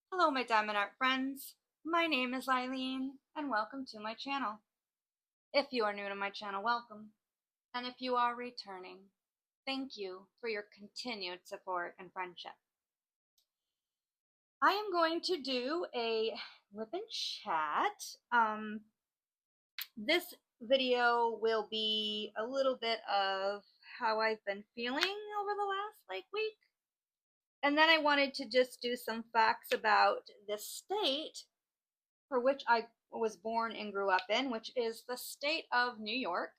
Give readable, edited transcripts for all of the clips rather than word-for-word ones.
Hello my diamond art friends, my name is Ilene and welcome to my channel. If you are new to my channel, welcome. And if you are returning, thank you for your continued support and friendship. I am going to do a WIP chat. This video will be a little bit of how I've been feeling over the last week. And then I wanted to just do some facts about the state for which I was born and grew up in, which is the state of New York.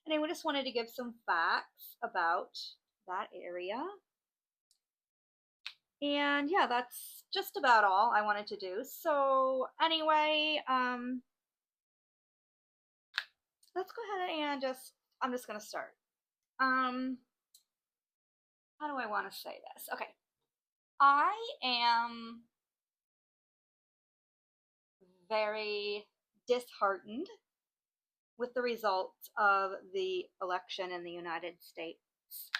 And I just wanted to give some facts about that area. And yeah, that's just about all I wanted to do. So anyway, let's go ahead and I'm just gonna start. How do I want to say this? Okay. I am very disheartened with the results of the election in the United States.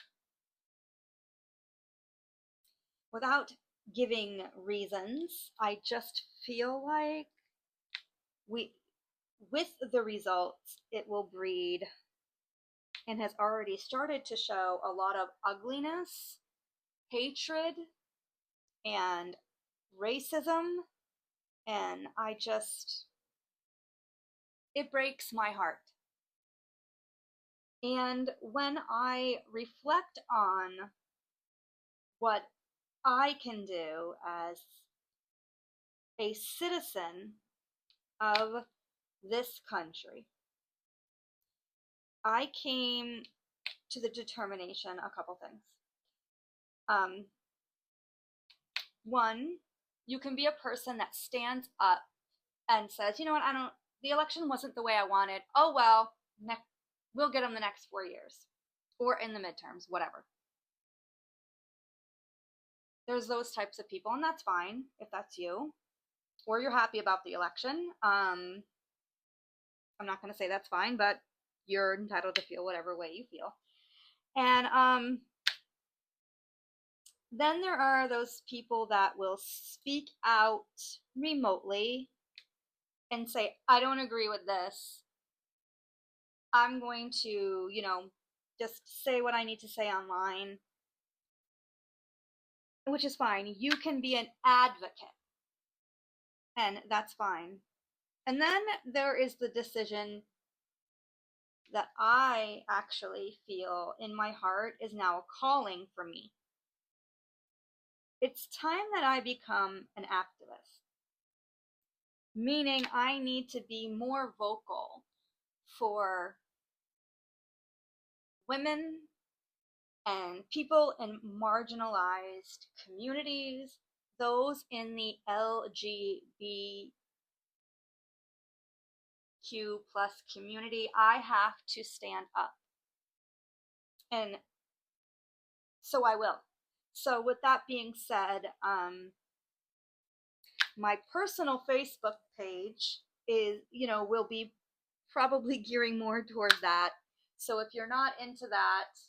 Without giving reasons, I just feel like with the results, it will breed and has already started to show a lot of ugliness, hatred, and racism. And it breaks my heart. And when I reflect on what I can do as a citizen of this country, I came to the determination a couple things. One, you can be a person that stands up and says, you know what, the election wasn't the way I wanted. Oh well, we'll get them the next 4 years or in the midterms, whatever. There's those types of people, and that's fine if that's you, or you're happy about the election. I'm not going to say that's fine, but you're entitled to feel whatever way you feel. And then there are those people that will speak out remotely and say, I don't agree with this. I'm going to, just say what I need to say online, which is fine. You can be an advocate, and that's fine. And then there is the decision that I actually feel in my heart is now a calling for me. It's time that I become an activist, meaning I need to be more vocal for women and people in marginalized communities, those in the LGBTQ plus community. I have to stand up. And so I will. So with that being said, my personal Facebook page will be probably gearing more towards that. So if you're not into that,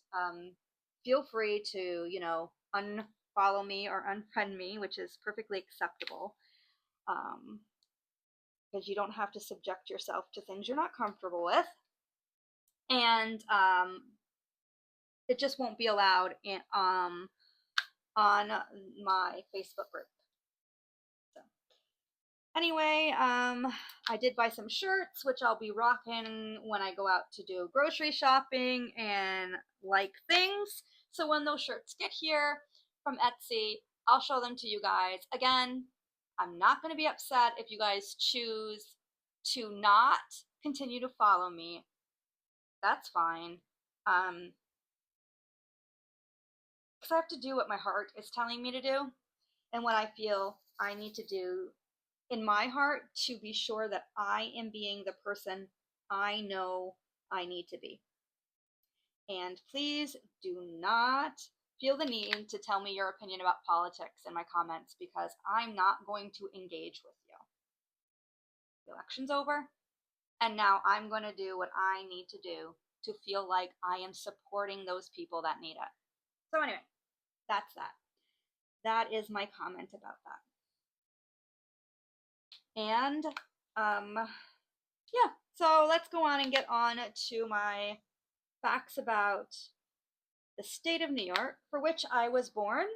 feel free to, unfollow me or unfriend me, which is perfectly acceptable. Because you don't have to subject yourself to things you're not comfortable with. And it just won't be allowed on my Facebook group. So anyway, I did buy some shirts, which I'll be rocking when I go out to do grocery shopping and things. So when those shirts get here from Etsy, I'll show them to you guys. Again, I'm not going to be upset if you guys choose to not continue to follow me. That's fine. Because I have to do what my heart is telling me to do and what I feel I need to do in my heart to be sure that I am being the person I know I need to be. And please do not feel the need to tell me your opinion about politics in my comments, because I'm not going to engage with you. The election's over, and now I'm going to do what I need to do to feel like I am supporting those people that need it. So anyway, that's that. That is my comment about that. And yeah, so let's go on and get on to my facts about the state of New York, for which I was born.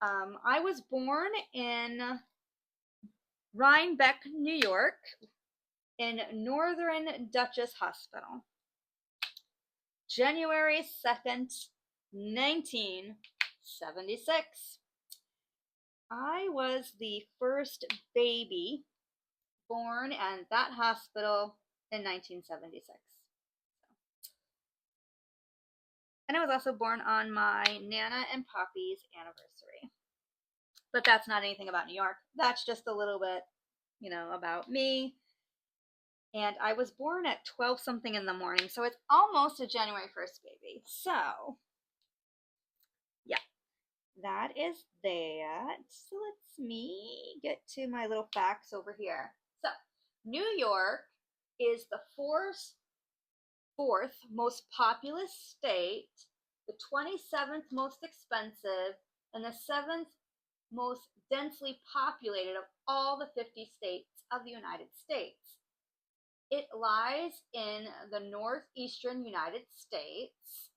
I was born in Rhinebeck, New York, in Northern Duchess Hospital, January 2nd, 1976. I was the first baby born at that hospital in 1976. And I was also born on my Nana and Poppy's anniversary. But that's not anything about New York. That's just a little bit, about me. And I was born at 12 something in the morning, so it's almost a January 1st baby. So, yeah, that is that. So let's me get to my little facts over here. So, New York is the fourth most populous state, the 27th most expensive, and the 7th most densely populated of all the 50 states of the United States. It lies in the northeastern United States,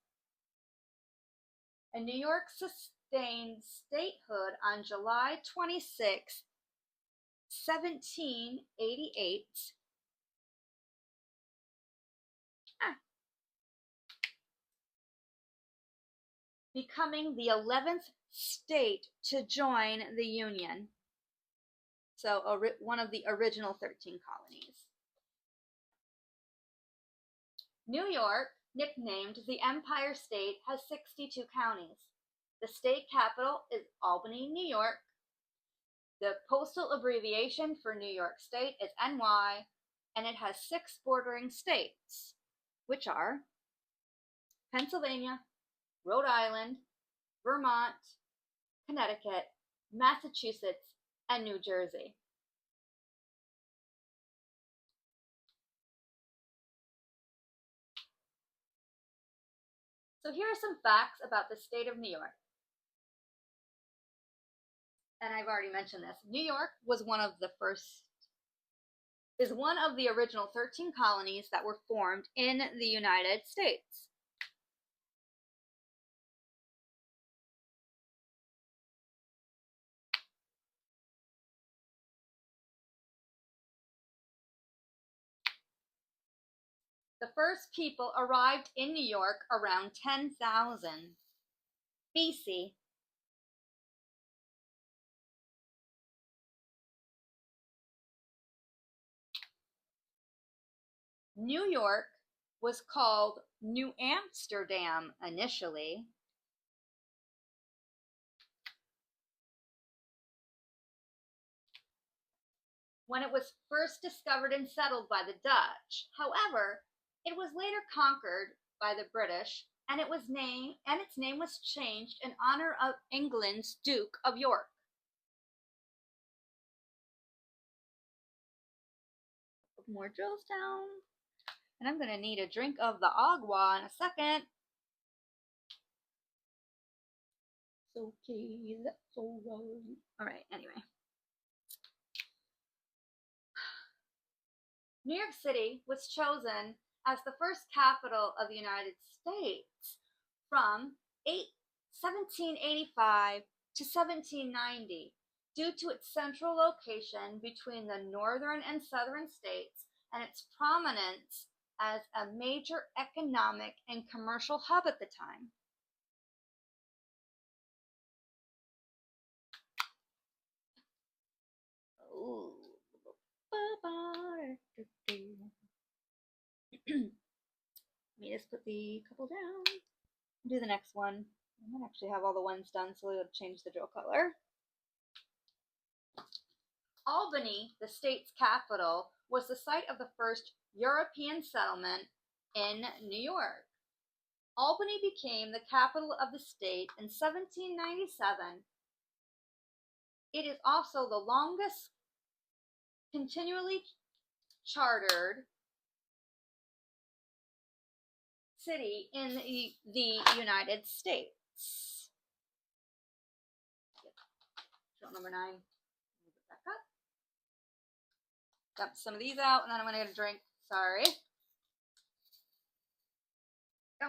and New York sustained statehood on July 26, 1788. Becoming the 11th state to join the Union. So one of the original 13 colonies. New York, nicknamed the Empire State, has 62 counties. The state capital is Albany, New York. The postal abbreviation for New York State is NY, and it has 6 bordering states, which are Pennsylvania, Rhode Island, Vermont, Connecticut, Massachusetts, and New Jersey. So here are some facts about the state of New York. And I've already mentioned this. New York was one of the original 13 colonies that were formed in the United States. The first people arrived in New York around 10,000 BC. New York was called New Amsterdam initially. When it was first discovered and settled by the Dutch. However, it was later conquered by the British, and its name was changed in honor of England's Duke of York. More drills down. And I'm going to need a drink of the agua in a second. Okay, that's all right. All right, anyway. New York City was chosen as the first capital of the United States from 1785 to 1790 due to its central location between the northern and southern states and its prominence as a major economic and commercial hub at the time. Ooh. Let me just put the couple down. Do the next one. I might actually have all the ones done, so we'll change the drill color. Albany, the state's capital, was the site of the first European settlement in New York. Albany became the capital of the state in 1797. It is also the longest continually chartered city in the United States. Drill number 9. Move it back up. Dump some of these out, and then I'm going to get a drink. Sorry. Go.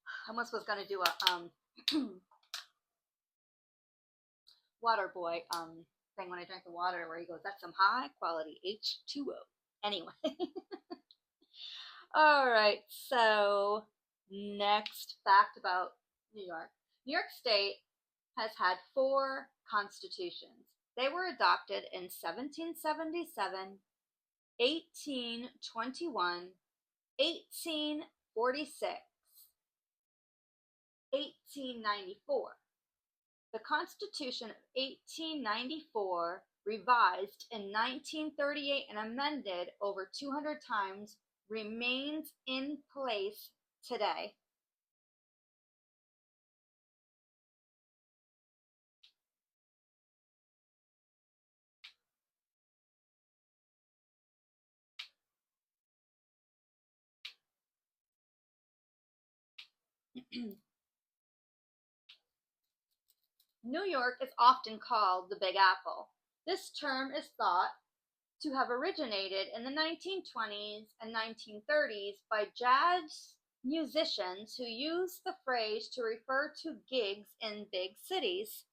I almost was going to do a water boy thing when I drank the water where he goes, that's some high quality H2O. Anyway. All right, so next fact about New York. New York State has had 4 constitutions. They were adopted in 1777, 1821, 1846, 1894. The Constitution of 1894, revised in 1938 and amended over 200 times, remains in place today. New York is often called the Big Apple. This term is thought to have originated in the 1920s and 1930s by jazz musicians who used the phrase to refer to gigs in big cities.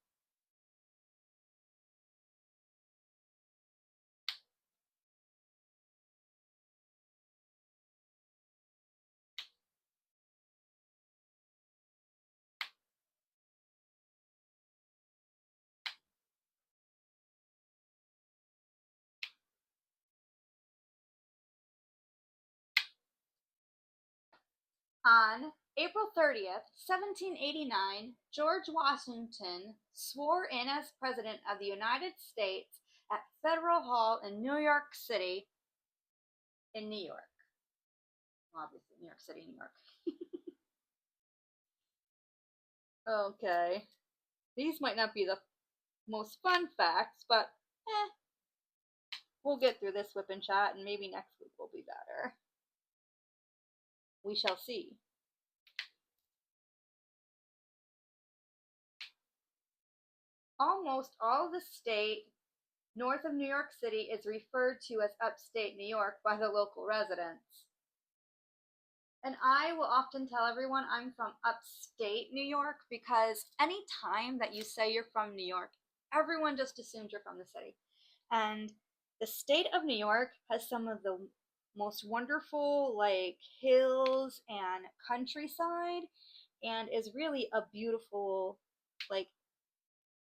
On April 30th, 1789, George Washington swore in as President of the United States at Federal Hall in New York City, in New York. Obviously, New York City, New York. Okay. These might not be the most fun facts, but we'll get through this WIP chat, and maybe next week will be better. We shall see. Almost all the state north of New York City is referred to as upstate New York by the local residents. And I will often tell everyone I'm from upstate New York because any time that you say you're from New York, everyone just assumes you're from the city. And the state of New York has some of the most wonderful like hills and countryside, and is really a beautiful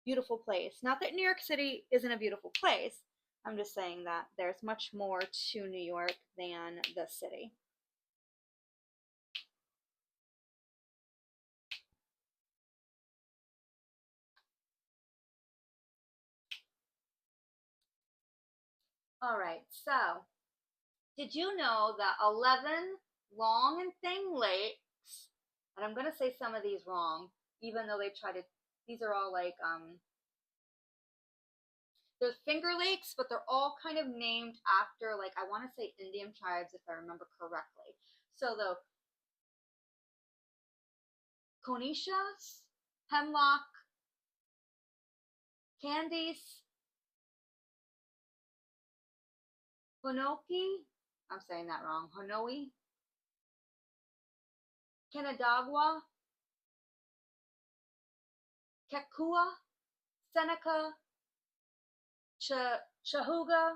beautiful place. Not that New York City isn't a beautiful place. I'm just saying that there's much more to New York than the city. All right, so did you know that 11 long and thin lakes, and I'm going to say some of these wrong, even though they try to, these are all like, they're Finger Lakes, but they're all kind of named after, like, I want to say Indian tribes if I remember correctly. So the Conchas, Hemlock, Candice, Honoki, I'm saying that wrong, Honoi, Canadagua, Kekua, Seneca, Chahuga,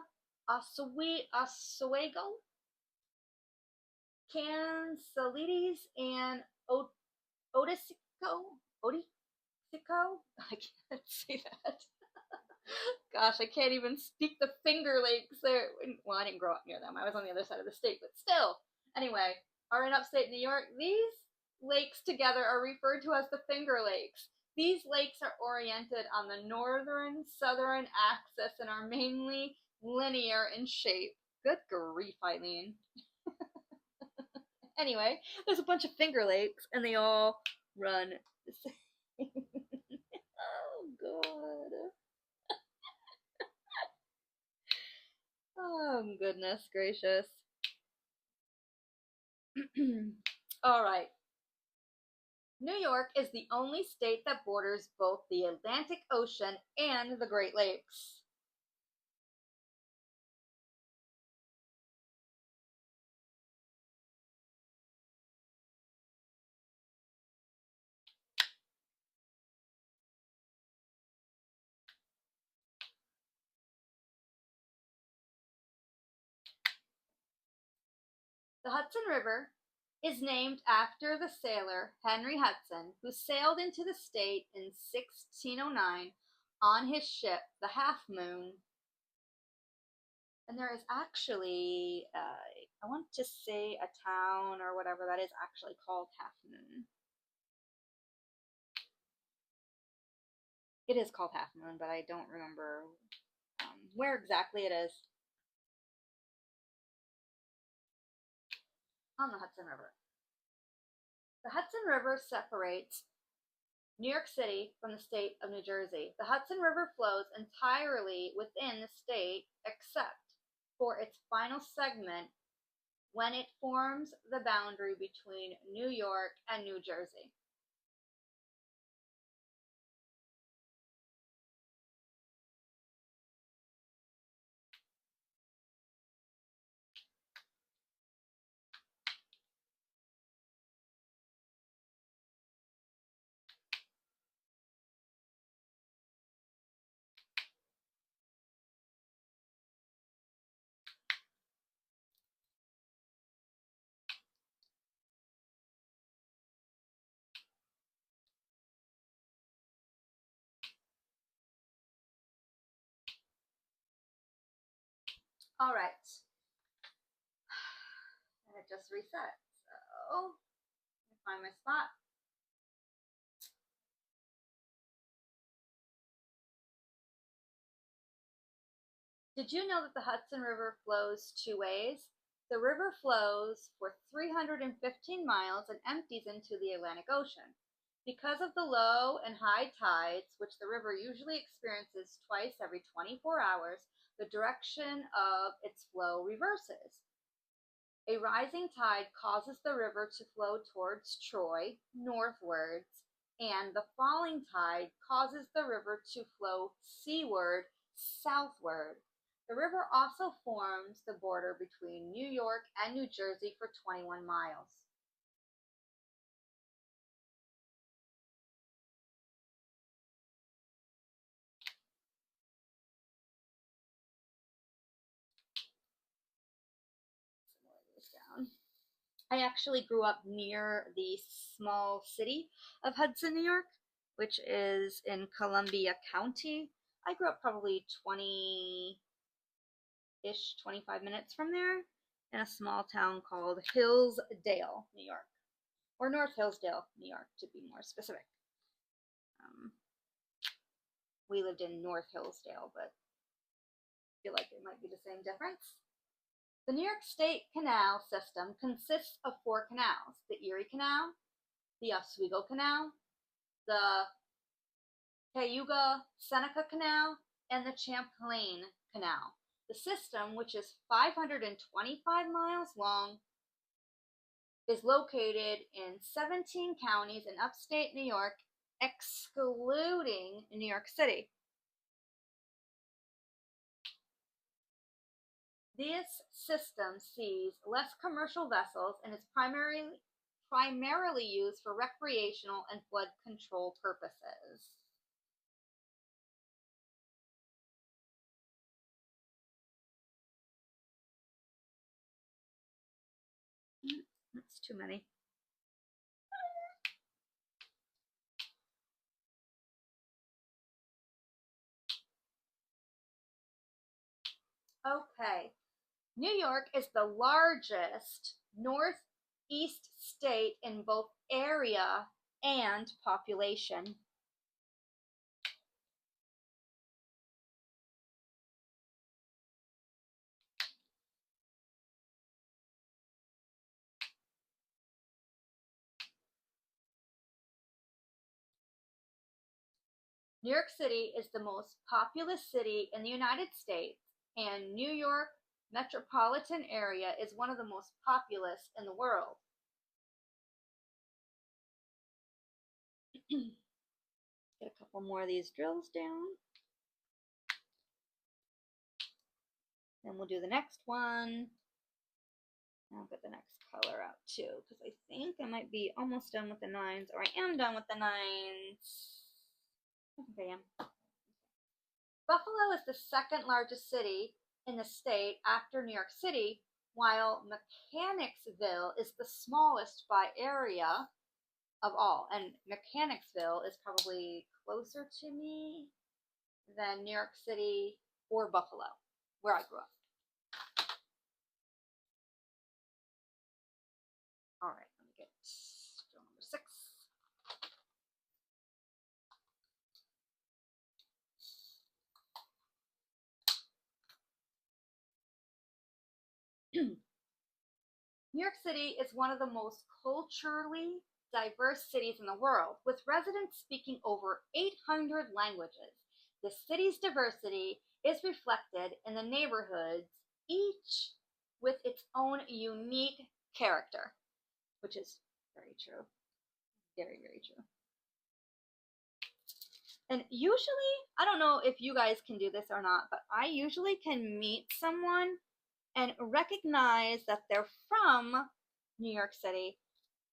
Oswego, Cansalides, and Odisico. Odisico? I can't say that. Gosh, I can't even speak the Finger Lakes there. Well, I didn't grow up near them. I was on the other side of the state, but still. Anyway, are in upstate New York. These lakes together are referred to as the Finger Lakes. These lakes are oriented on the northern-southern axis and are mainly linear in shape. Good grief, Ilene. Anyway, there's a bunch of Finger Lakes, and they all run the same. Oh, God. Oh, goodness gracious. All right. New York is the only state that borders both the Atlantic Ocean and the Great Lakes. The Hudson River is named after the sailor Henry Hudson, who sailed into the state in 1609 on his ship, the Half Moon. And there is actually, I want to say a town or whatever that is actually called Half Moon. It is called Half Moon, but I don't remember where exactly it is on the Hudson River. The Hudson River separates New York City from the state of New Jersey. The Hudson River flows entirely within the state except for its final segment when it forms the boundary between New York and New Jersey. All right. And it just reset. So, let me find my spot. Did you know that the Hudson River flows two ways? The river flows for 315 miles and empties into the Atlantic Ocean. Because of the low and high tides, which the river usually experiences twice every 24 hours, the direction of its flow reverses. A rising tide causes the river to flow towards Troy, northwards, and the falling tide causes the river to flow seaward, southward. The river also forms the border between New York and New Jersey for 21 miles. Down. I actually grew up near the small city of Hudson, New York, which is in Columbia County. I grew up probably 25 minutes from there in a small town called Hillsdale, New York, or North Hillsdale, New York, to be more specific. We lived in North Hillsdale, but I feel like it might be the same difference. The New York State Canal System consists of four canals: the Erie Canal, the Oswego Canal, the Cayuga-Seneca Canal, and the Champlain Canal. The system, which is 525 miles long, is located in 17 counties in upstate New York, excluding New York City. This system sees less commercial vessels and is primarily used for recreational and flood control purposes. That's too many. Okay. New York is the largest northeast state in both area and population. New York City is the most populous city in the United States, and New York metropolitan area is one of the most populous in the world. Get a couple more of these drills down. Then we'll do the next one. I'll get the next color out too, because I think I might be almost done with the 9s, or I am done with the 9s. I think I am. Buffalo is the second largest city in the state after New York City, while Mechanicsville is the smallest by area of all. And Mechanicsville is probably closer to me than New York City or Buffalo, where I grew up. All right, let me get drill number 6. New York City is one of the most culturally diverse cities in the world, with residents speaking over 800 languages. The city's diversity is reflected in the neighborhoods, each with its own unique character, which is very true. Very, very true. And usually, I don't know if you guys can do this or not, but I usually can meet someone and recognize that they're from New York City,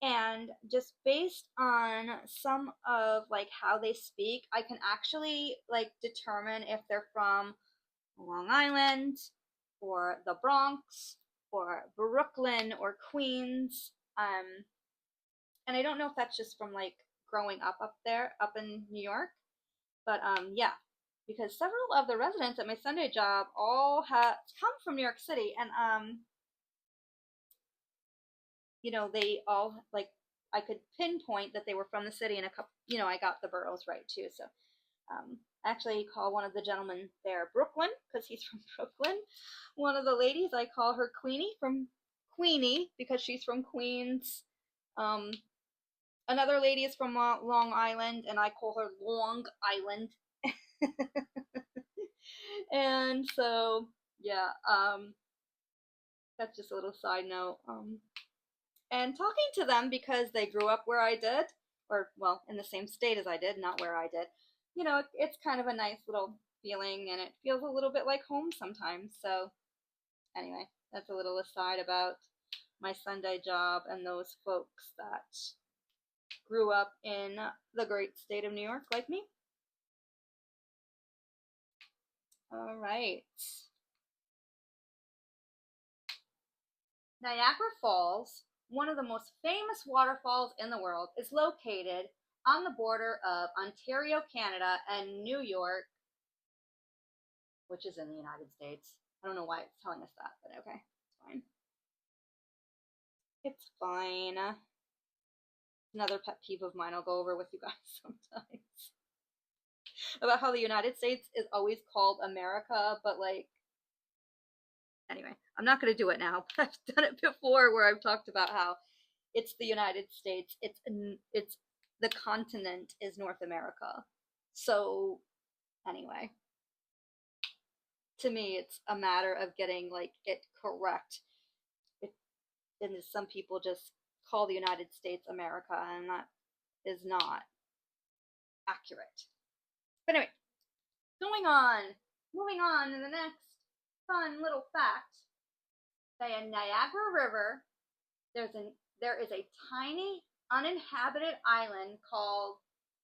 and just based on some of like how they speak, I can actually like determine if they're from Long Island or the Bronx or Brooklyn or Queens. And I don't know if that's just from like growing up there up in New York, but yeah, because several of the residents at my Sunday job all have come from New York City, and you know, they all like, I could pinpoint that they were from the city, and a couple, you know, I got the boroughs right too. So I actually call one of the gentlemen there Brooklyn because he's from Brooklyn. One of the ladies, I call her Queenie from Queenie because she's from Queens. Um, Another lady is from Long Island, and I call her Long Island. And so, yeah, that's just a little side note. And talking to them because they grew up where I did, or well, in the same state as I did, not where I did, you know, it's kind of a nice little feeling, and it feels a little bit like home sometimes. So, anyway, that's a little aside about my Sunday job and those folks that grew up in the great state of New York like me. All right. Niagara Falls, one of the most famous waterfalls in the world, is located on the border of Ontario, Canada, and New York, which is in the United States. I don't know why it's telling us that, but okay, it's fine. It's fine. Another pet peeve of mine I'll go over with you guys sometimes. About how the United States is always called America, but like, anyway, I'm not going to do it now, but I've done it before where I've talked about how it's the United States, it's the continent is North America. So anyway, to me it's a matter of getting like it correct. It, and some people just call the United States America, and that is not accurate. But anyway, moving on to the next fun little fact. The Niagara River, there is a tiny uninhabited island called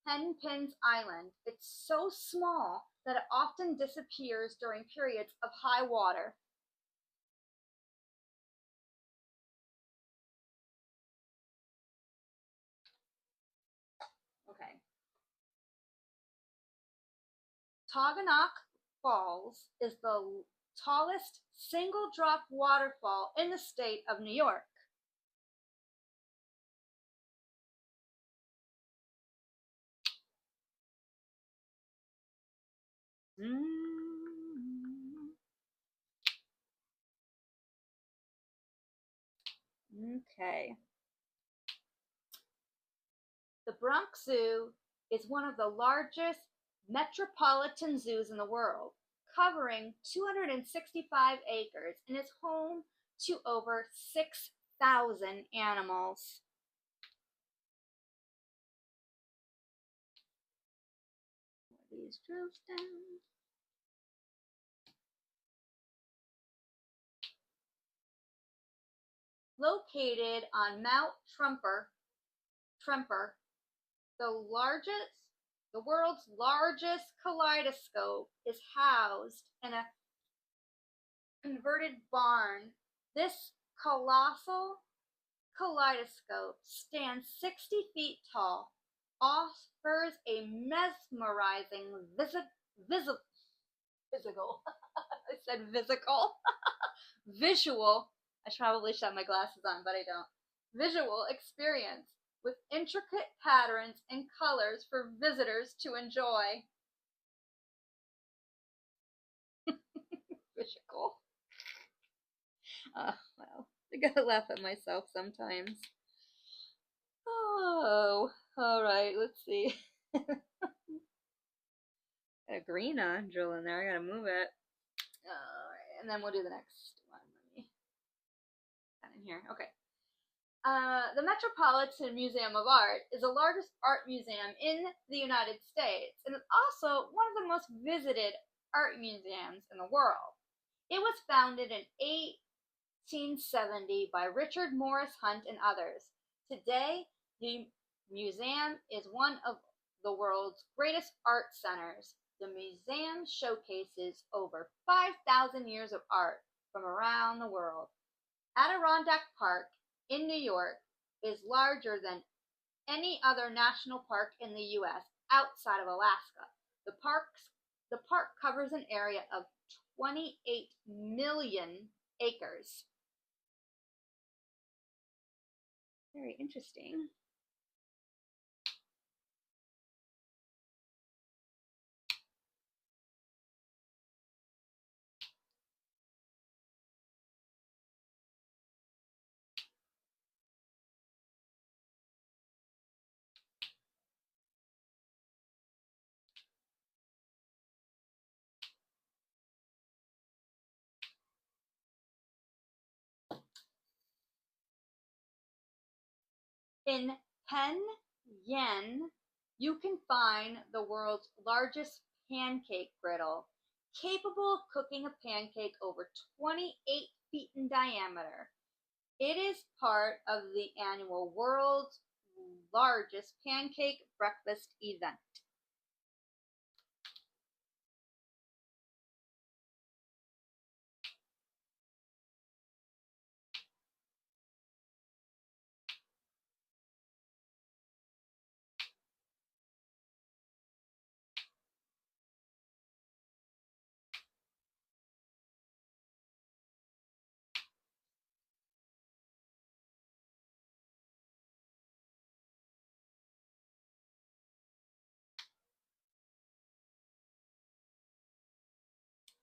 Pennpins Island. It's so small that it often disappears during periods of high water. Okay. Togonock Falls is the tallest single drop waterfall in the state of New York. Okay. The Bronx Zoo is one of the largest metropolitan zoos in the world, covering 265 acres, and is home to over 6,000 animals. these drove down. Located on Mount Tremper, the world's largest kaleidoscope is housed in a converted barn. This colossal kaleidoscope stands 60 feet tall, offers a mesmerizing physical. I said physical. Visual. I should probably shut my glasses on, but I don't. Visual experience with intricate patterns and colors for visitors to enjoy. Visual. Well, I gotta laugh at myself sometimes. Oh, all right, let's see. Got a green drill in there. I gotta move it. All right, and then we'll do the next one. Let me get in here. Okay. The Metropolitan Museum of Art is the largest art museum in the United States and is also one of the most visited art museums in the world. It was founded in 1870 by Richard Morris Hunt and others. Today, the museum is one of the world's greatest art centers. The museum showcases over 5,000 years of art from around the world. Adirondack Park in New York is larger than any other national park in the U.S. outside of Alaska. The park covers an area of 28 million acres. Very interesting. In Pyongyang, you can find the world's largest pancake griddle, capable of cooking a pancake over 28 feet in diameter. It is part of the annual world's largest pancake breakfast event.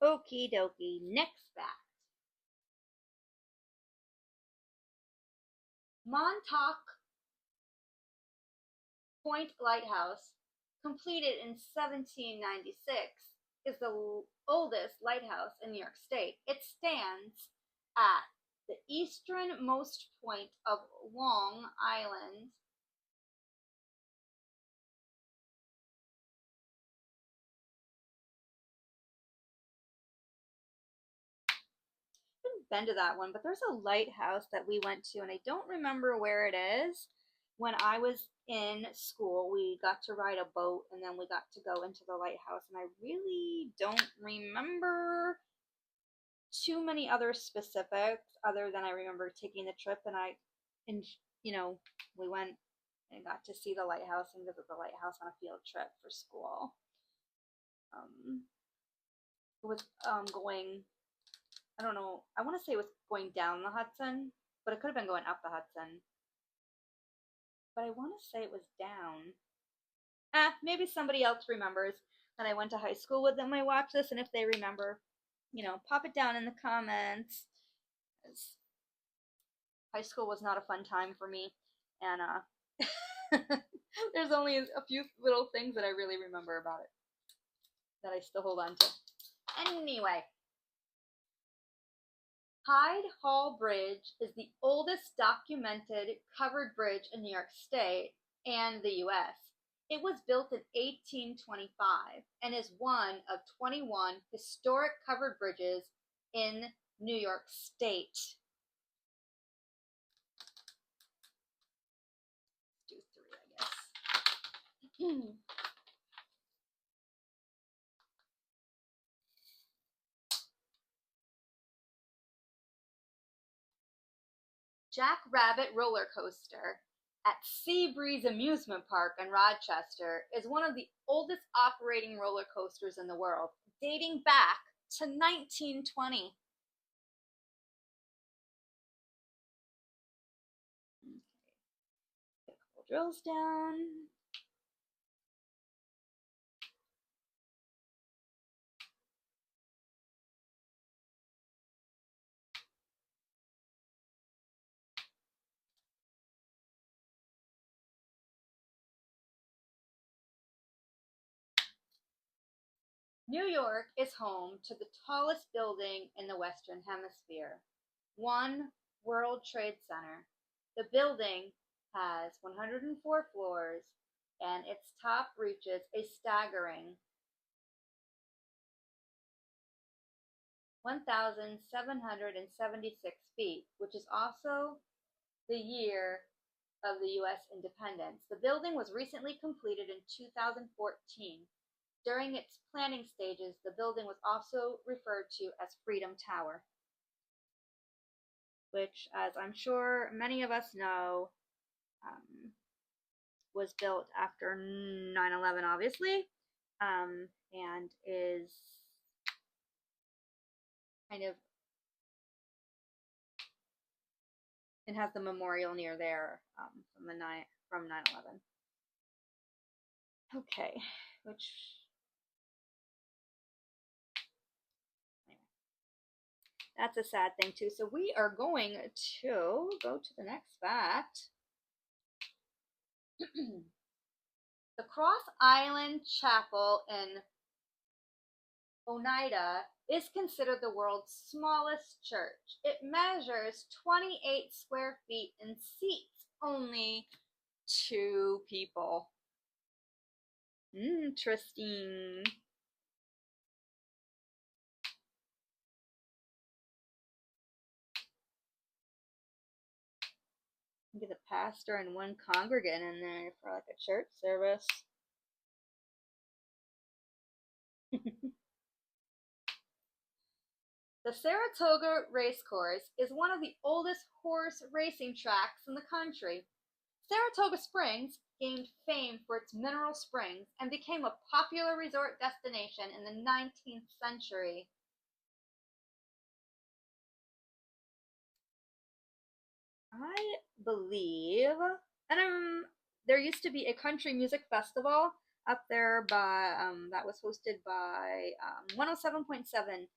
Okie dokie, next fact. Montauk Point Lighthouse, completed in 1796, is the oldest lighthouse in New York State. It stands at the easternmost point of Long Island. Been to that one, but there's a lighthouse that we went to, and I don't remember where it is. When I was in school, we got to ride a boat, and then we got to go into the lighthouse, and I really don't remember too many other specifics other than I remember taking the trip, and we went and got to see the lighthouse and visit the lighthouse on a field trip for school. It was going, I don't know, I want to say it was going down the Hudson, but it could have been going up the Hudson. But I want to say it was down. Maybe somebody else remembers that I went to high school with them. I watched this, and if they remember, pop it down in the comments. High school was not a fun time for me, and there's only a few little things that I really remember about it that I still hold on to. Anyway, Hyde Hall Bridge is the oldest documented covered bridge in New York State and the U.S. It was built in 1825 and is one of 21 historic covered bridges in New York State. Do three, I guess. Jack Rabbit roller coaster at Seabreeze Amusement Park in Rochester is one of the oldest operating roller coasters in the world, dating back to 1920. Okay. Get a couple drills down. New York is home to the tallest building in the Western Hemisphere, One World Trade Center. The building has 104 floors and its top reaches a staggering 1,776 feet, which is also the year of the U.S. independence. The building was recently completed in 2014. During its planning stages, the building was also referred to as Freedom Tower, which, as I'm sure many of us know, was built after 9/11, obviously, and is kind of, and has the memorial near there from 9/11. Okay, which anyway, that's a sad thing too. So we are going to go to the next fact. The Cross Island Chapel in Oneida is considered the world's smallest church. It measures 28 square feet and seats only 2 people. Interesting. Get a pastor and 1 congregant in there for like a church service. The Saratoga Racecourse is one of the oldest horse racing tracks in the country. Saratoga Springs gained fame for its mineral springs and became a popular resort destination in the 19th century. I believe, and there used to be a country music festival up there by that was hosted by 107.7,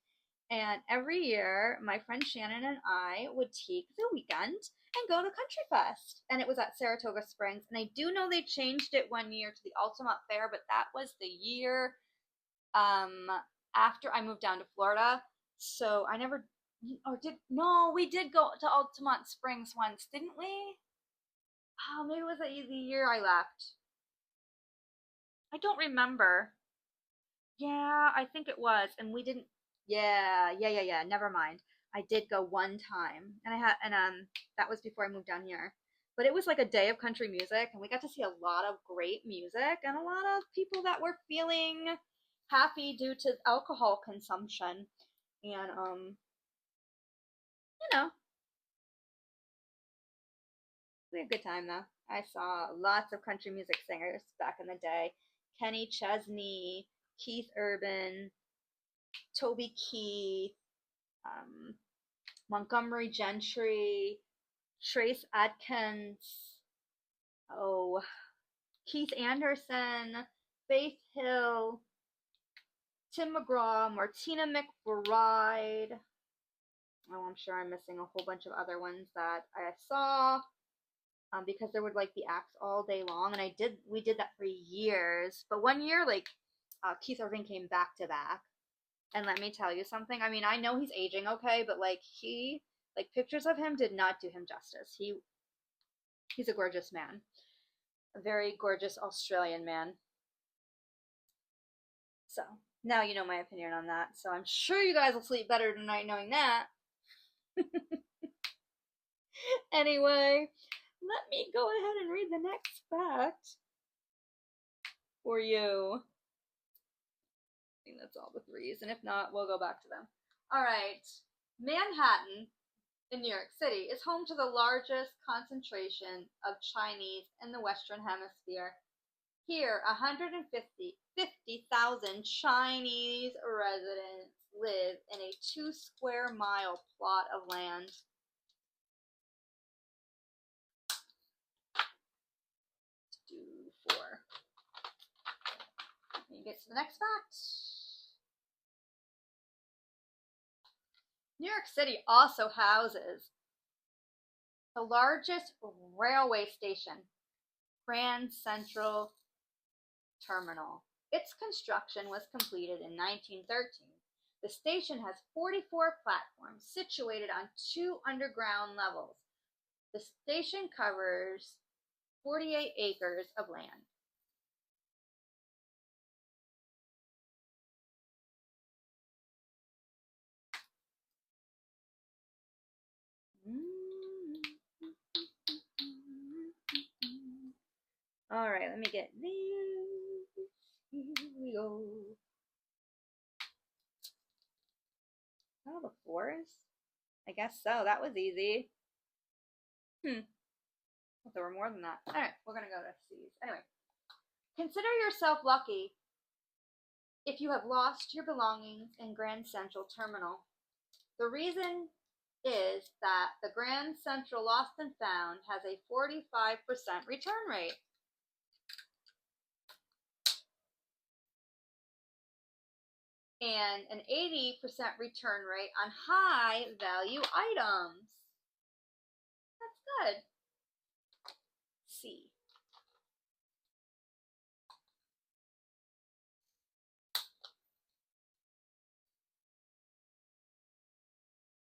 and every year my friend Shannon and I would take the weekend and go to Country Fest, and it was at Saratoga Springs. And I do know they changed it one year to the Altamont Fair, but that was the year after I moved down to Florida, so I never, or did, no, we did go to Altamont Springs once, didn't we? Oh, maybe it was the year I left. I don't remember. Yeah, I think it was, and we didn't. Yeah. Never mind. I did go one time, and I had, and that was before I moved down here. But it was like a day of country music, and we got to see a lot of great music and a lot of people that were feeling happy due to alcohol consumption, and you know, we had a good time though. I saw lots of country music singers back in the day. Kenny Chesney, Keith Urban, Toby Keith, um, Montgomery Gentry, Trace Adkins, oh, Keith Anderson, Faith Hill, Tim McGraw, Martina McBride. Oh, I'm sure I'm missing a whole bunch of other ones that I saw. Because there would like be acts all day long, and we did that for years. But one year, like, Keith Urban came back to back, and let me tell you something. I mean, I know he's aging okay, but like pictures of him did not do him justice. He's a gorgeous man. a very gorgeous Australian man. So now you know my opinion on that. So I'm sure you guys will sleep better tonight knowing that. Anyway, let me go ahead and read the next fact for you. I think that's all the threes, and if not, we'll go back to them. All right. Manhattan in New York City is home to the largest concentration of Chinese in the Western Hemisphere. Here, 150,000 Chinese residents live in a 2 square mile plot of land. Do 4. Let me get to the next fact. New York City also houses the largest railway station, Grand Central Terminal. Its construction was completed in 1913. The station has 44 platforms situated on 2 underground levels. The station covers 48 acres of land. All right, let me get this. Here we go. Oh, the forest? I guess so. That was easy. But there were more than that. All right, we're going to go to C's. Anyway, consider yourself lucky if you have lost your belongings in Grand Central Terminal. The reason is that the Grand Central Lost and Found has a 45% return rate. And an 80% return rate on high value items. That's good. C.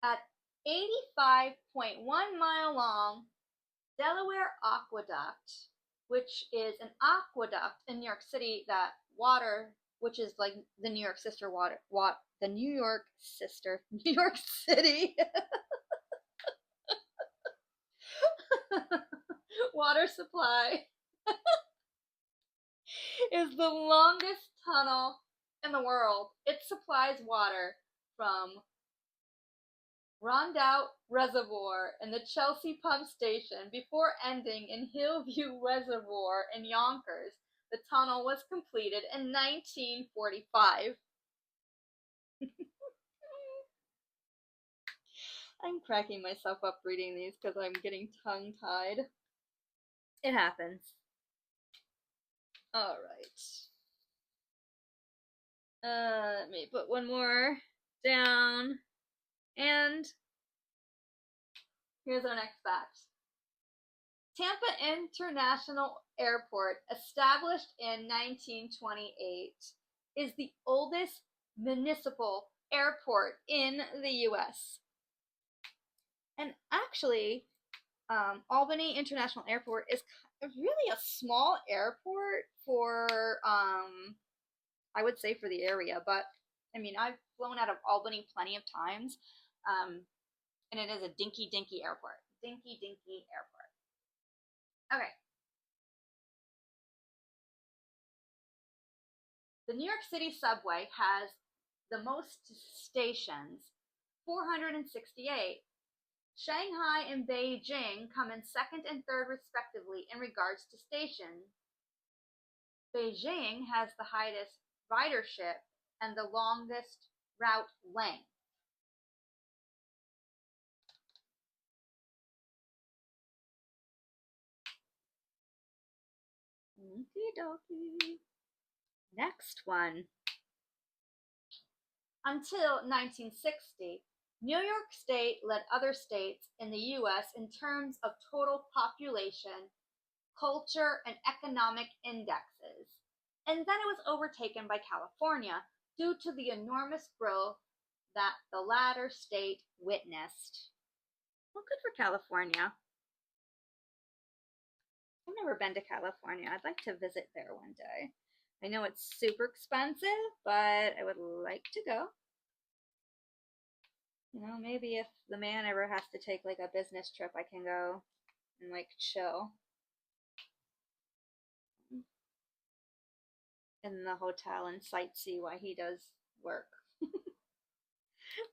At 85.1 mile long, Delaware Aqueduct, which is an aqueduct in New York City that water, which is like the New York sister the New York sister, New York City water supply is the longest tunnel in the world. It supplies water from Rondout Reservoir in the Chelsea Pump Station before ending in Hillview Reservoir in Yonkers. The tunnel was completed in 1945. I'm cracking myself up reading these because I'm getting tongue-tied. It happens. All right. Let me put one more down. And here's our next fact. Tampa International Airport, established in 1928, is the oldest municipal airport in the U.S. And actually, Albany International Airport is really a small airport for, I would say for the area, but I mean, I've flown out of Albany plenty of times, and it is a dinky airport. Dinky airport. Okay. The New York City subway has the most stations, 468. Shanghai and Beijing come in second and third respectively in regards to stations. Beijing has the highest ridership and the longest route length. Okie dokie. Next one. Until 1960, New York State led other states in the U.S. in terms of total population, culture, and economic indexes. And then it was overtaken by California due to the enormous growth that the latter state witnessed. Well, good for California. I've never been to California. I'd like to visit there one day. I know it's super expensive, but I would like to go. You know, maybe if the man ever has to take like a business trip, I can go and like chill in the hotel and sightsee while he does work.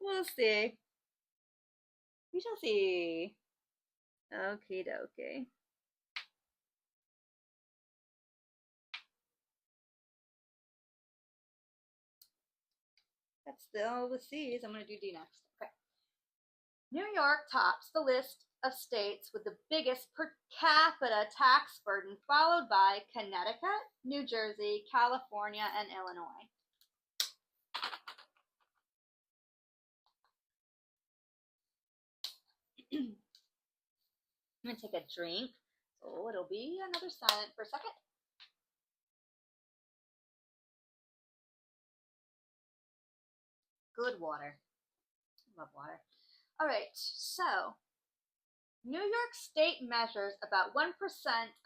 We'll see. We shall see. Okie dokie. That's still the C's. I'm going to do D next. Okay. New York tops the list of states with the biggest per capita tax burden, followed by Connecticut, New Jersey, California, and Illinois. I'm going to take a drink, so it'll be another silent for a second. Good water. I love water. All right, so New York State measures about 1%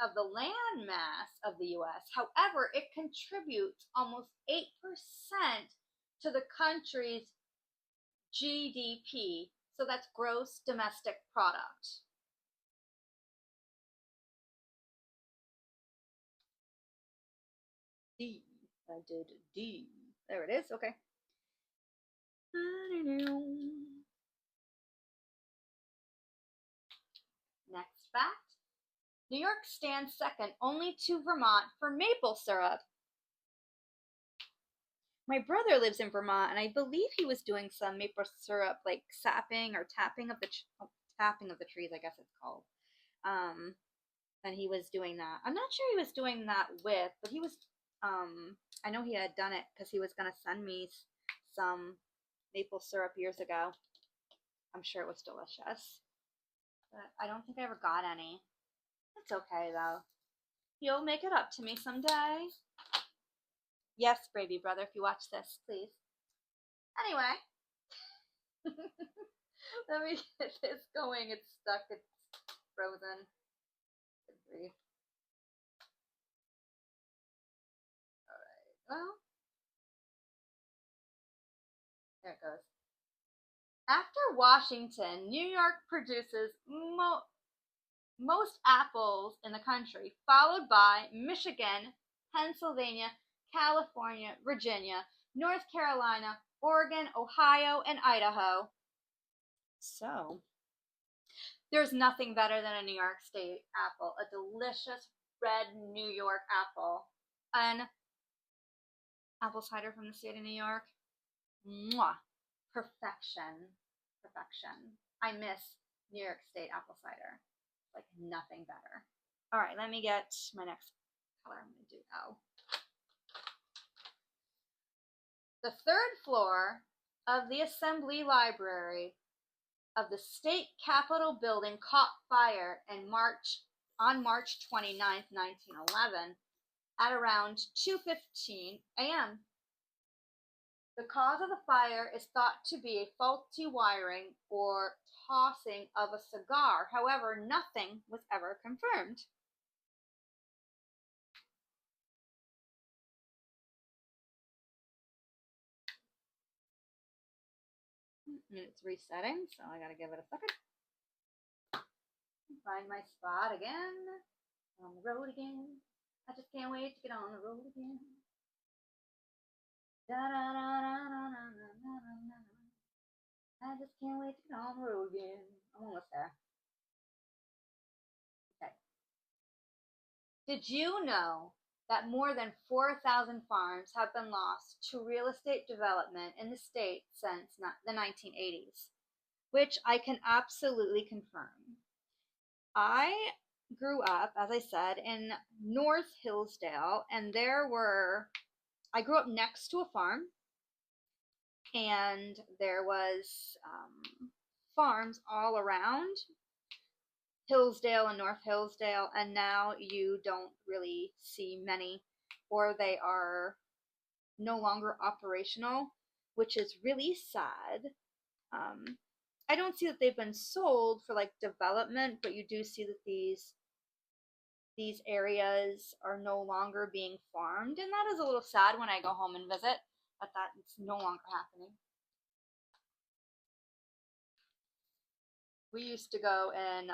of the land mass of the US. However, it contributes almost 8% to the country's GDP. So that's gross domestic product. D. I did D. There it is. Okay. Next fact. New York stands second only to Vermont for maple syrup. My brother lives in Vermont, and I believe he was doing some maple syrup, like sapping or tapping of the tapping of the trees, I guess it's called. Um, and he was doing that. I'm not sure he was doing that with, but he was. I know he had done it because he was gonna send me some maple syrup years ago. I'm sure it was delicious, but I don't think I ever got any. It's okay though. You'll make it up to me someday. Yes, baby brother, if you watch this, please. Anyway, let me get this going. It's stuck. It's frozen. Good grief. All right. Well, there it goes. After Washington, New York produces most apples in the country, followed by Michigan, Pennsylvania, California, Virginia, North Carolina, Oregon, Ohio, and Idaho. So, there's nothing better than a New York State apple, a delicious red New York apple. An apple cider from the state of New York. Mwah. Perfection. Perfection. I miss New York State apple cider. Like nothing better. All right, let me get my next color. I'm going to do O. The third floor of the Assembly Library of the State Capitol building caught fire on March 29th, 1911 at around 2:15 a.m. The cause of the fire is thought to be a faulty wiring or tossing of a cigar. However, nothing was ever confirmed. And it's resetting, so I gotta give it a second. Find my spot again. On the road again. I just can't wait to get on the road again. I just can't wait to get on the road again. I'm almost there. Okay. Did you know that more than 4,000 farms have been lost to real estate development in the state since the 1980s? Which I can absolutely confirm. I grew up, as I said, in North Hillsdale, and I grew up next to a farm, and there was farms all around Hillsdale and North Hillsdale, and now you don't really see many, or they are no longer operational, which is really sad. I don't see that they've been sold for like development, but you do see that these these areas are no longer being farmed, and that is a little sad when I go home and visit that it's no longer happening. We used to go and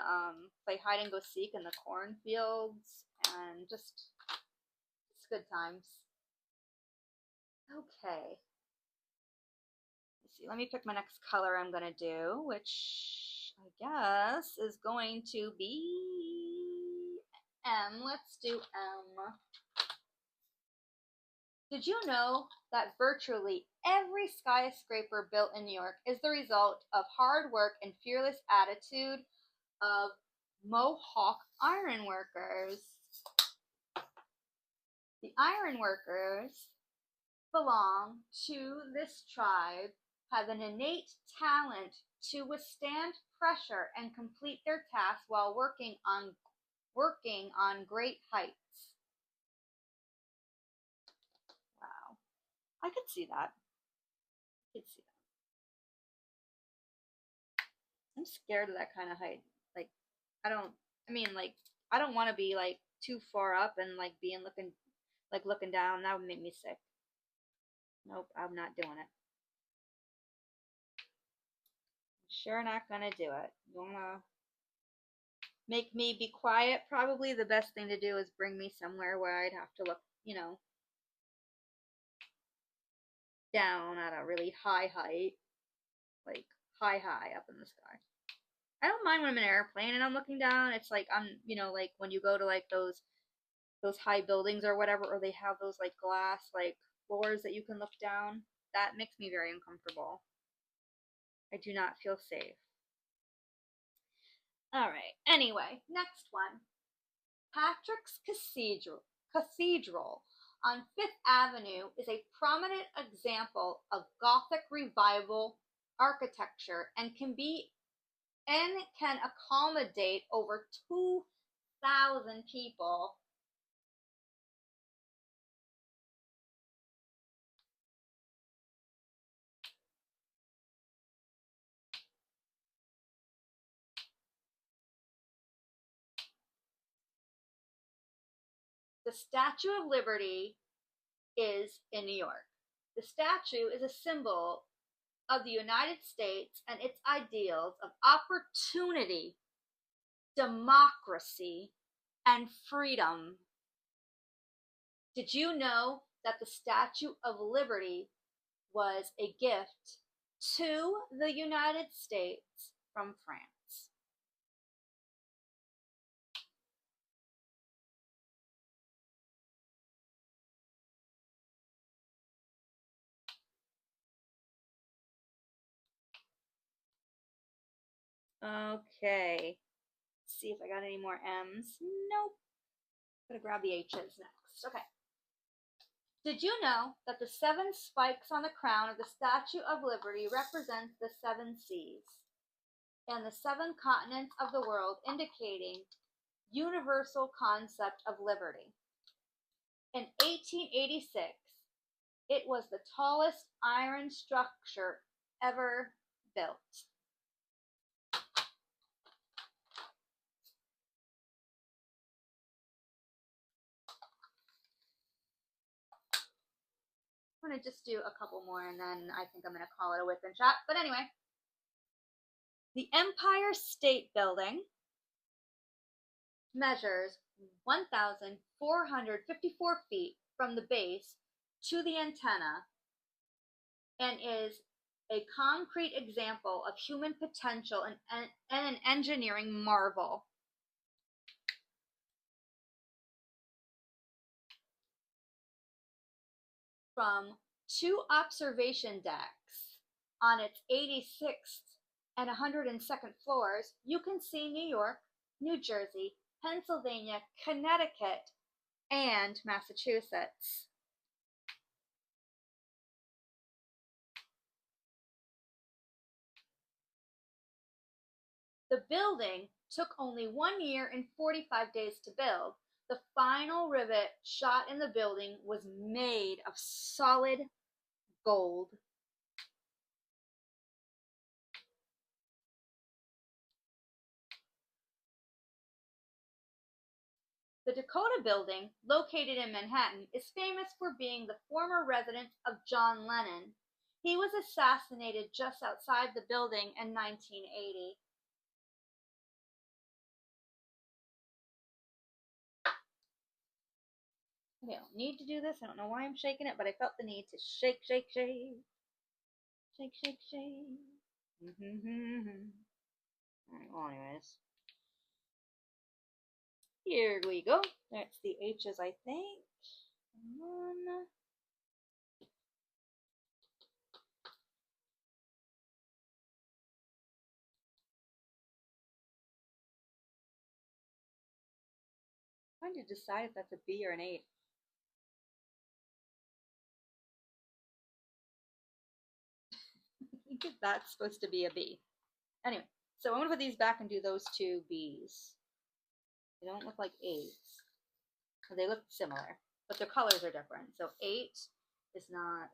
play hide and go seek in the cornfields, and just it's good times. Okay. Let's see. Let me pick my next color I'm gonna do, which I guess is going to be M. Let's do M. Did you know that virtually every skyscraper built in New York is the result of hard work and fearless attitude of Mohawk iron workers? The iron workers belong to this tribe, have an innate talent to withstand pressure and complete their tasks while working on great heights. Wow. I could see that. I could see that. I'm scared of that kind of height. Like, I don't. I mean, like, I don't want to be like too far up and like looking down. That would make me sick. Nope, I'm not doing it. Sure, not gonna do it. You wanna make me be quiet? Probably the best thing to do is bring me somewhere where I'd have to look, down at a really high height, like high up in the sky. I don't mind when I'm in an airplane and I'm looking down. It's like I'm, like when you go to like those high buildings or whatever, or they have those like glass like floors that you can look down. That makes me very uncomfortable. I do not feel safe. All right. Anyway, next one. Patrick's Cathedral on Fifth Avenue is a prominent example of Gothic revival architecture and can accommodate over 2,000 people. The Statue of Liberty is in New York. The statue is a symbol of the United States and its ideals of opportunity, democracy, and freedom. Did you know that the Statue of Liberty was a gift to the United States from France? Okay. Let's see if I got any more M's. Nope. Gonna grab the H's next. Okay. Did you know that the 7 spikes on the crown of the Statue of Liberty represent the 7 seas and the 7 continents of the world, indicating universal concept of liberty? In 1886, it was the tallest iron structure ever built. I'm going to just do a couple more and then I think I'm going to call it a WIP chat. But anyway, the Empire State Building measures 1,454 feet from the base to the antenna and is a concrete example of human potential and an engineering marvel. From 2 observation decks on its 86th and 102nd floors, you can see New York, New Jersey, Pennsylvania, Connecticut, and Massachusetts. The building took only 1 year and 45 days to build. The final rivet shot in the building was made of solid gold. The Dakota Building, located in Manhattan, is famous for being the former residence of John Lennon. He was assassinated just outside the building in 1980. Okay, I don't need to do this. I don't know why I'm shaking it, but I felt the need to shake, shake, shake. Shake, shake, shake. Alright, well, anyways. Here we go. That's the H's, I think. Come on. I'm trying to decide if that's a B or an 8. I think that's supposed to be a B. Anyway, so I'm going to put these back and do those two B's. They don't look like 8s. They look similar, but their colors are different. So 8 is not.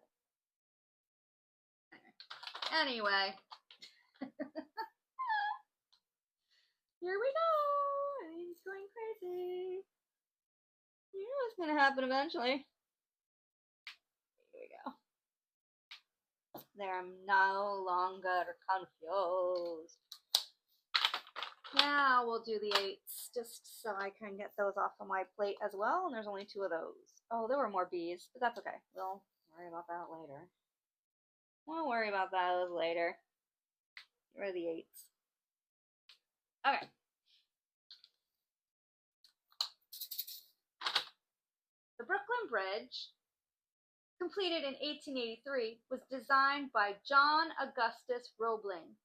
Anyway. Here we go. Everything's going crazy. You know what's going to happen eventually. Here we go. There, I'm no longer confused. Now we'll do the 8s, just so I can get those off of my plate as well, and there's only 2 of those. Oh, there were more B's, but that's okay. We'll worry about that later. We'll worry about those later. Get rid of the 8s. Okay. The Brooklyn Bridge, completed in 1883, was designed by John Augustus Roebling,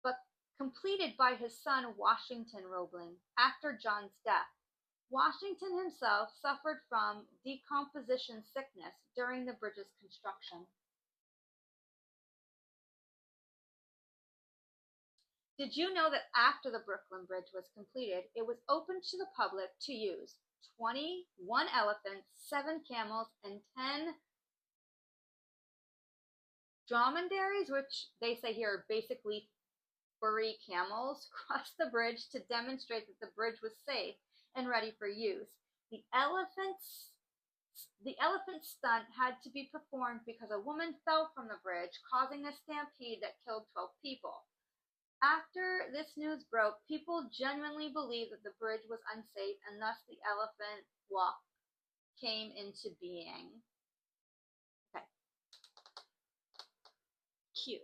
but completed by his son Washington Roebling after John's death. Washington himself suffered from decomposition sickness during the bridge's construction. Did you know that after the Brooklyn Bridge was completed, it was opened to the public to use 21 elephants, 7 camels, and 10 dromedaries, which they say here are basically furry camels, crossed the bridge to demonstrate that the bridge was safe and ready for use. The elephant stunt had to be performed because a woman fell from the bridge, causing a stampede that killed 12 people. After this news broke, people genuinely believed that the bridge was unsafe, and thus the elephant walk came into being. Okay. Q.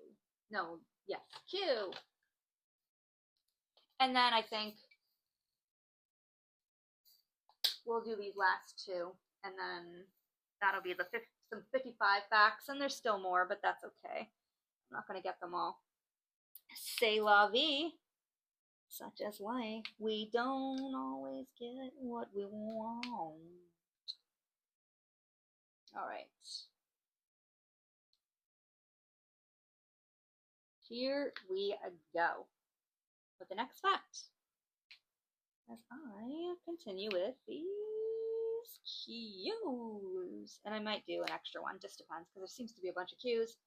No, yes, Q. And then I think we'll do these last 2, and then that'll be the some 55 facts, and there's still more, but that's okay. I'm not going to get them all. C'est la vie. Such as life. We don't always get what we want. Alright. Here we go. With the next fact. As I continue with these Q's. And I might do an extra one, just depends, because there seems to be a bunch of Q's.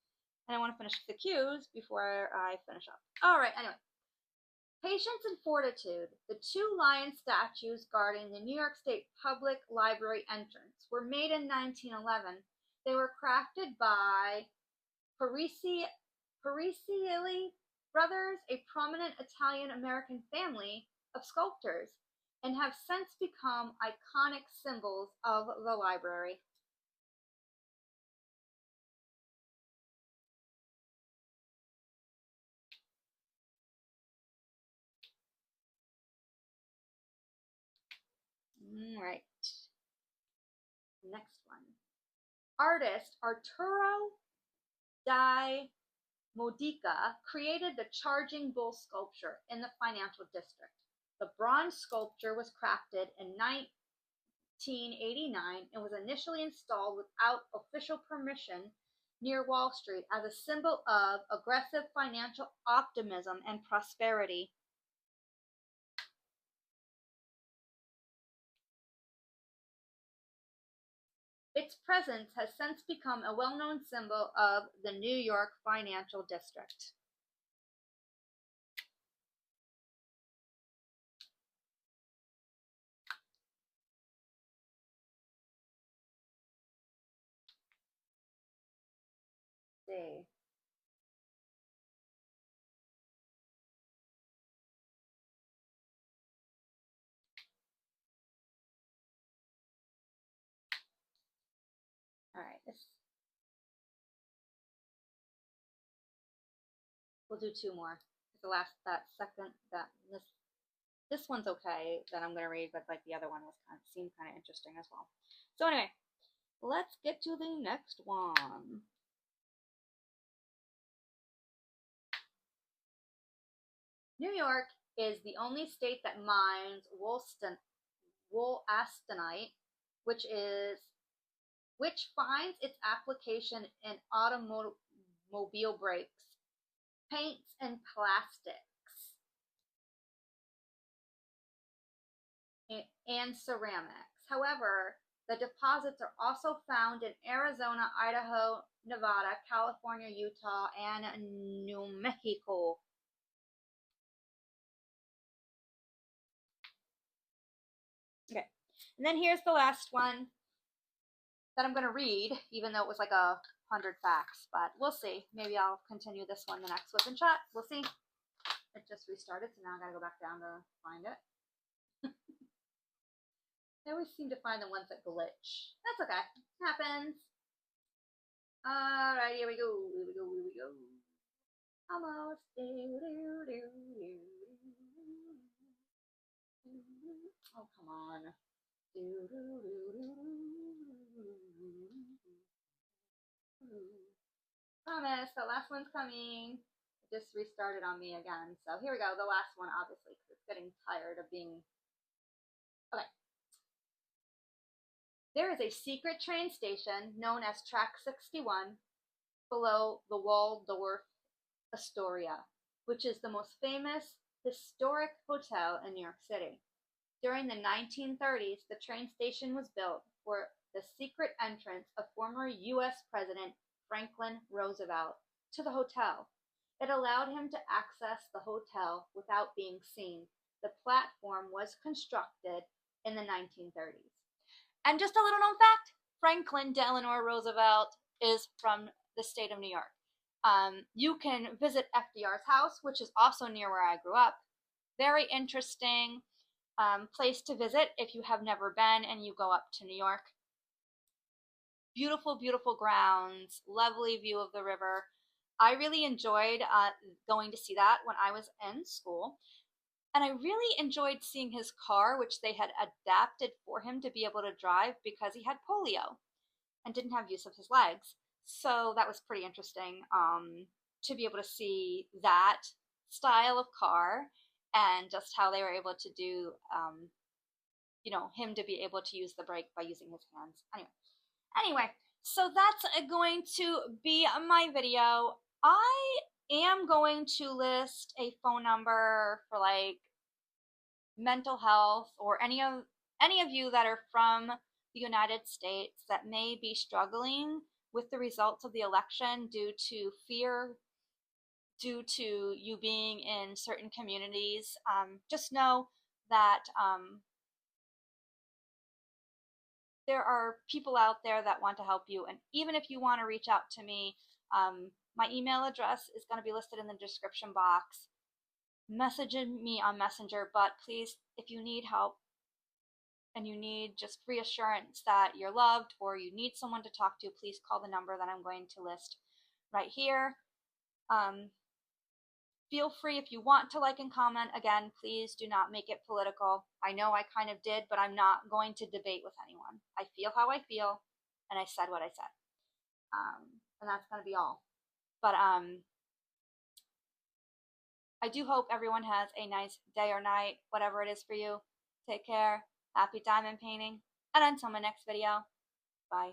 And I want to finish the Q's before I finish up. Alright, anyway. Patience and Fortitude, the 2 lion statues guarding the New York State Public Library entrance, were made in 1911. They were crafted by Parisielli brothers, a prominent Italian-American family of sculptors, and have since become iconic symbols of the library. Right. Next one. Artist Arturo di Modica created the Charging Bull sculpture in the Financial District. The bronze sculpture was crafted in 1989 and was initially installed without official permission near Wall Street as a symbol of aggressive financial optimism and prosperity. Its presence has since become a well-known symbol of the New York Financial District. see. All right, we'll do two more. The last, this one's okay that I'm gonna read, but like the other one seemed kind of interesting as well. So anyway, let's get to the next one. New York is the only state that mines wollastonite, which finds its application in automobile brakes, paints, and plastics, and ceramics. However, the deposits are also found in Arizona, Idaho, Nevada, California, Utah, and New Mexico. Okay, and then here's the last one that I'm going to read, even though it was like 100 facts, but we'll see. Maybe I'll continue this one the next WIP chat. We'll see. It just restarted, so now I gotta go back down to find it. I always seem to find the ones that glitch. That's okay. It happens. Alright, here we go. Almost. Oh, come on. Promise, the last one's coming. It just restarted on me again. So here we go. The last one, obviously, because it's getting tired of being... Okay. There is a secret train station known as Track 61 below the Waldorf Astoria, which is the most famous historic hotel in New York City. During the 1930s, the train station was built for the secret entrance of former U.S. President Franklin Roosevelt to the hotel. It allowed him to access the hotel without being seen. The platform was constructed in the 1930s. And just a little known fact, Franklin Delano Roosevelt is from the state of New York. You can visit FDR's house, which is also near where I grew up. Very interesting place to visit if you have never been and you go up to New York. Beautiful, beautiful grounds, lovely view of the river. I really enjoyed going to see that when I was in school. And I really enjoyed seeing his car, which they had adapted for him to be able to drive because he had polio and didn't have use of his legs. So that was pretty interesting to be able to see that style of car and just how they were able to do, him to be able to use the brake by using his hands. Anyway, so that's going to be my video. I am going to list a phone number for like mental health or any of you that are from the United States that may be struggling with the results of the election due to fear, due to you being in certain communities. Just know that there are people out there that want to help you, and even if you want to reach out to me, my email address is going to be listed in the description box. Message me on Messenger, but please, if you need help and you need just reassurance that you're loved or you need someone to talk to, please call the number that I'm going to list right here. Feel free if you want to like and comment. Again, please do not make it political. I know I kind of did, but I'm not going to debate with anyone. I feel how I feel, and I said what I said. And that's going to be all. But I do hope everyone has a nice day or night, whatever it is for you. Take care. Happy diamond painting. And until my next video, bye.